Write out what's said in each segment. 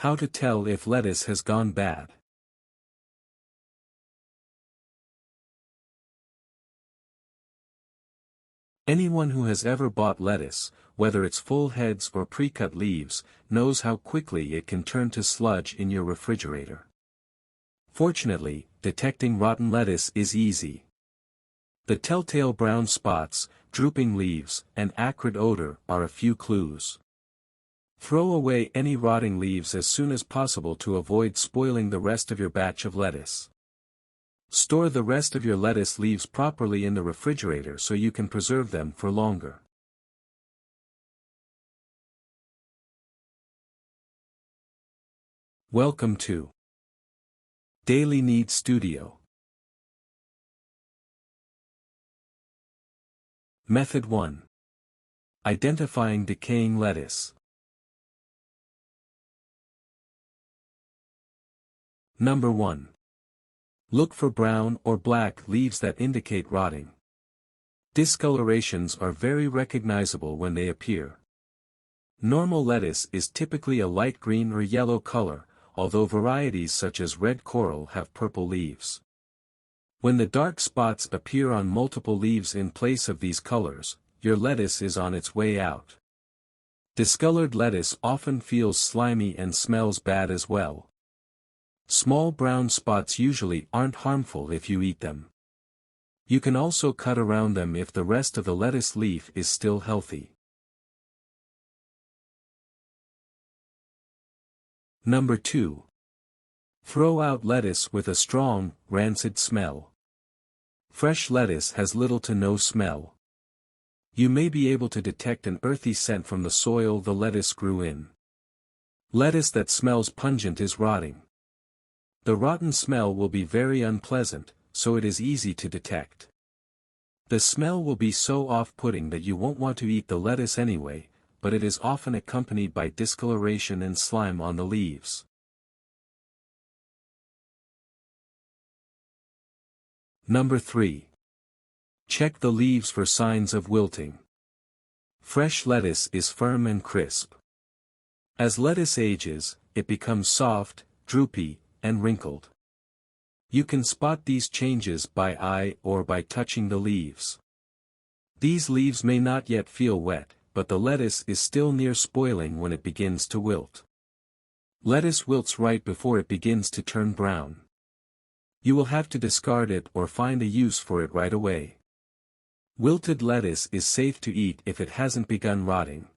How to tell if lettuce has gone bad. Anyone who has ever bought lettuce, whether it's full heads or pre-cut leaves, knows how quickly it can turn to sludge in your refrigerator. Fortunately, detecting rotten lettuce is easy. The telltale brown spots, drooping leaves, and acrid odor are a few clues. Throw away any rotting leaves as soon as possible to avoid spoiling the rest of your batch of lettuce. Store the rest of your lettuce leaves properly in the refrigerator so you can preserve them for longer. Welcome to Daily Need Studio. Method 1. Identifying decaying lettuce. Number 1. Look for brown or black leaves that indicate rotting. Discolorations are very recognizable when they appear. Normal lettuce is typically a light green or yellow color, although varieties such as red coral have purple leaves. When the dark spots appear on multiple leaves in place of these colors, your lettuce is on its way out. Discolored lettuce often feels slimy and smells bad as well. Small brown spots usually aren't harmful if you eat them. You can also cut around them if the rest of the lettuce leaf is still healthy. Number 2. Throw out lettuce with a strong, rancid smell. Fresh lettuce has little to no smell. You may be able to detect an earthy scent from the soil the lettuce grew in. Lettuce that smells pungent is rotting. The rotten smell will be very unpleasant, so it is easy to detect. The smell will be so off-putting that you won't want to eat the lettuce anyway, but it is often accompanied by discoloration and slime on the leaves. Number 3. Check the leaves for signs of wilting. Fresh lettuce is firm and crisp. As lettuce ages, it becomes soft, droopy, and wrinkled. You can spot these changes by eye or by touching the leaves. These leaves may not yet feel wet, but the lettuce is still near spoiling when it begins to wilt. Lettuce wilts right before it begins to turn brown. You will have to discard it or find a use for it right away. Wilted lettuce is safe to eat if it hasn't begun rotting.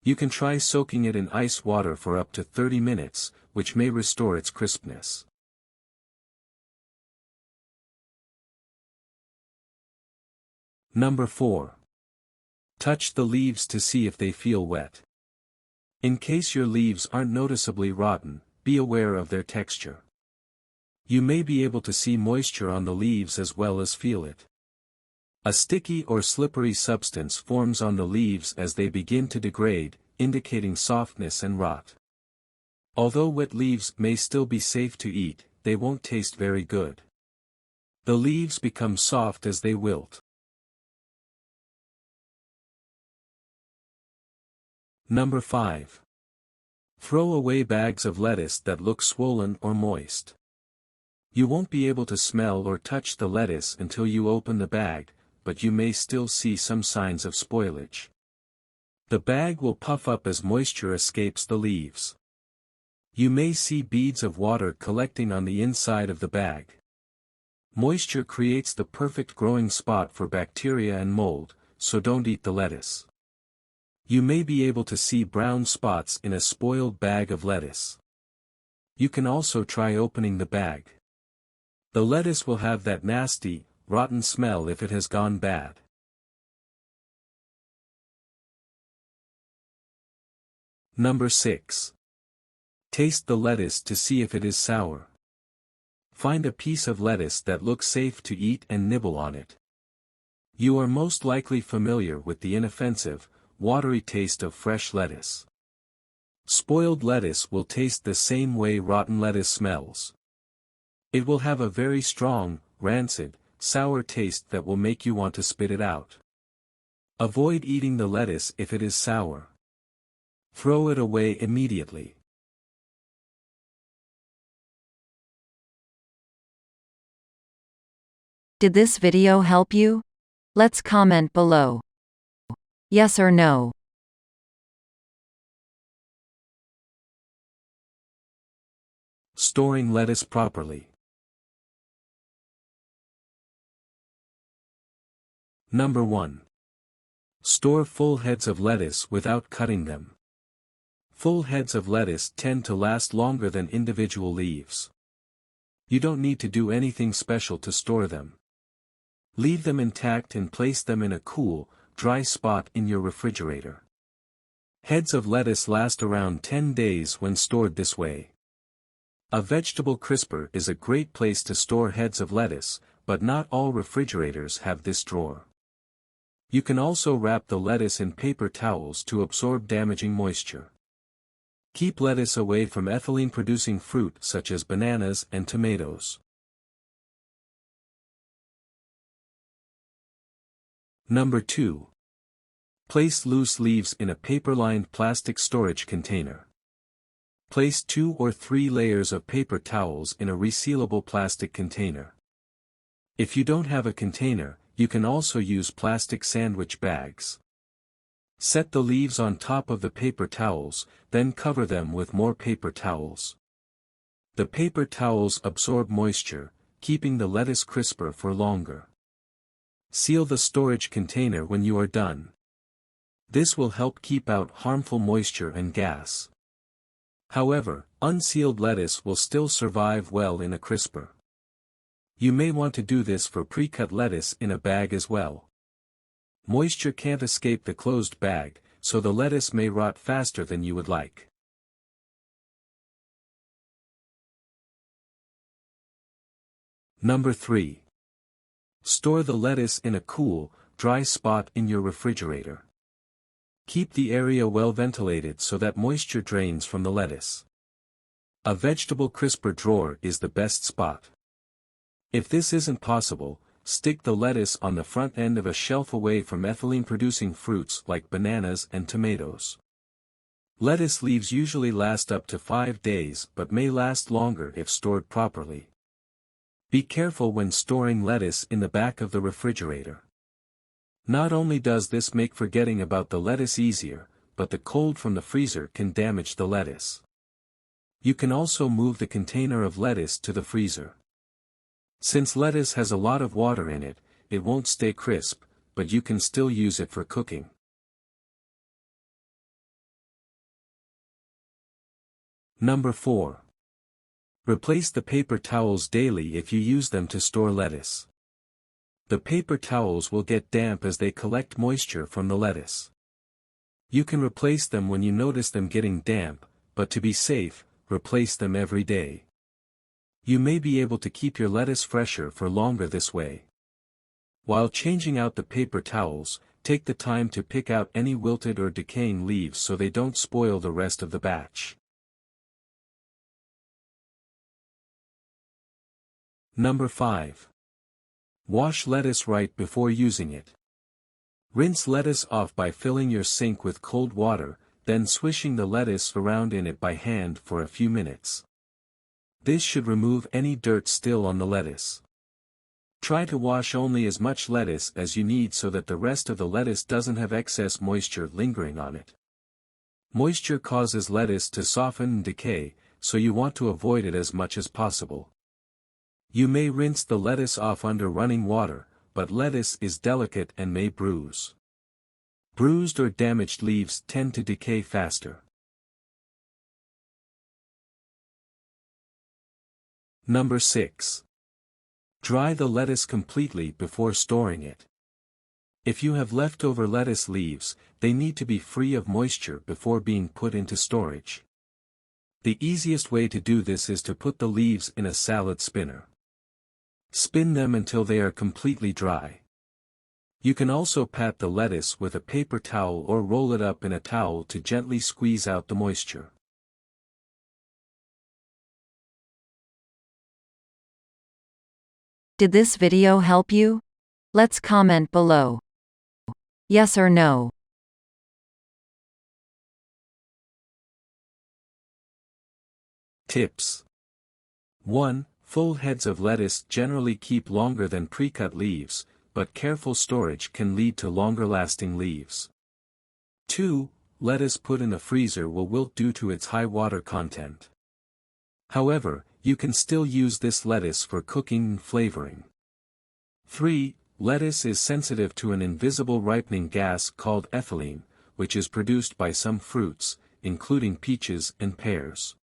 You can try soaking it in ice water for up to 30 minutes, which may restore its crispness. Number 4. Touch the leaves to see if they feel wet. In case your leaves aren't noticeably rotten, be aware of their texture. You may be able to see moisture on the leaves as well as feel it. A sticky or slippery substance forms on the leaves as they begin to degrade, indicating softness and rot. Although wet leaves may still be safe to eat, they won't taste very good. The leaves become soft as they wilt. Number 5. Throw away bags of lettuce that look swollen or moist. You won't be able to smell or touch the lettuce until you open the bag, but you may still see some signs of spoilage. The bag will puff up as moisture escapes the leaves. You may see beads of water collecting on the inside of the bag. Moisture creates the perfect growing spot for bacteria and mold, so don't eat the lettuce. You may be able to see brown spots in a spoiled bag of lettuce. You can also try opening the bag. The lettuce will have that nasty, rotten smell if it has gone bad. Number 6. Taste the lettuce to see if it is sour. Find a piece of lettuce that looks safe to eat and nibble on it. You are most likely familiar with the inoffensive, watery taste of fresh lettuce. Spoiled lettuce will taste the same way rotten lettuce smells. It will have a very strong, rancid, sour taste that will make you want to spit it out. Avoid eating the lettuce if it is sour. Throw it away immediately. Did this video help you? Let's comment below. Yes or no. Storing lettuce properly. Number 1. Store full heads of lettuce without cutting them. Full heads of lettuce tend to last longer than individual leaves. You don't need to do anything special to store them. Leave them intact and place them in a cool, dry spot in your refrigerator. Heads of lettuce last around 10 days when stored this way. A vegetable crisper is a great place to store heads of lettuce, but not all refrigerators have this drawer. You can also wrap the lettuce in paper towels to absorb damaging moisture. Keep lettuce away from ethylene-producing fruit such as bananas and tomatoes. Number 2. Place loose leaves in a paper-lined plastic storage container. Place 2 or 3 layers of paper towels in a resealable plastic container. If you don't have a container, you can also use plastic sandwich bags. Set the leaves on top of the paper towels, then cover them with more paper towels. The paper towels absorb moisture, keeping the lettuce crisper for longer. Seal the storage container when you are done. This will help keep out harmful moisture and gas. However, unsealed lettuce will still survive well in a crisper. You may want to do this for pre-cut lettuce in a bag as well. Moisture can't escape the closed bag, so the lettuce may rot faster than you would like. Number 3. Store the lettuce in a cool, dry spot in your refrigerator. Keep the area well ventilated so that moisture drains from the lettuce. A vegetable crisper drawer is the best spot. If this isn't possible, stick the lettuce on the front end of a shelf away from ethylene-producing fruits like bananas and tomatoes. Lettuce leaves usually last up to 5 days but may last longer if stored properly. Be careful when storing lettuce in the back of the refrigerator. Not only does this make forgetting about the lettuce easier, but the cold from the freezer can damage the lettuce. You can also move the container of lettuce to the freezer. Since lettuce has a lot of water in it, it won't stay crisp, but you can still use it for cooking. Number 4. Replace the paper towels daily if you use them to store lettuce. The paper towels will get damp as they collect moisture from the lettuce. You can replace them when you notice them getting damp, but to be safe, replace them every day. You may be able to keep your lettuce fresher for longer this way. While changing out the paper towels, take the time to pick out any wilted or decaying leaves so they don't spoil the rest of the batch. Number 5. Wash lettuce right before using it. Rinse lettuce off by filling your sink with cold water, then swishing the lettuce around in it by hand for a few minutes. This should remove any dirt still on the lettuce. Try to wash only as much lettuce as you need so that the rest of the lettuce doesn't have excess moisture lingering on it. Moisture causes lettuce to soften and decay, so you want to avoid it as much as possible. You may rinse the lettuce off under running water, but lettuce is delicate and may bruise. Bruised or damaged leaves tend to decay faster. Number 6. Dry the lettuce completely before storing it. If you have leftover lettuce leaves, they need to be free of moisture before being put into storage. The easiest way to do this is to put the leaves in a salad spinner. Spin them until they are completely dry. You can also pat the lettuce with a paper towel or roll it up in a towel to gently squeeze out the moisture. Did this video help you? Let's comment below. Yes or no. Tips. 1. Full heads of lettuce generally keep longer than pre-cut leaves, but careful storage can lead to longer-lasting leaves. 2. Lettuce put in the freezer will wilt due to its high water content. However, you can still use this lettuce for cooking and flavoring. 3. Lettuce is sensitive to an invisible ripening gas called ethylene, which is produced by some fruits, including peaches and pears.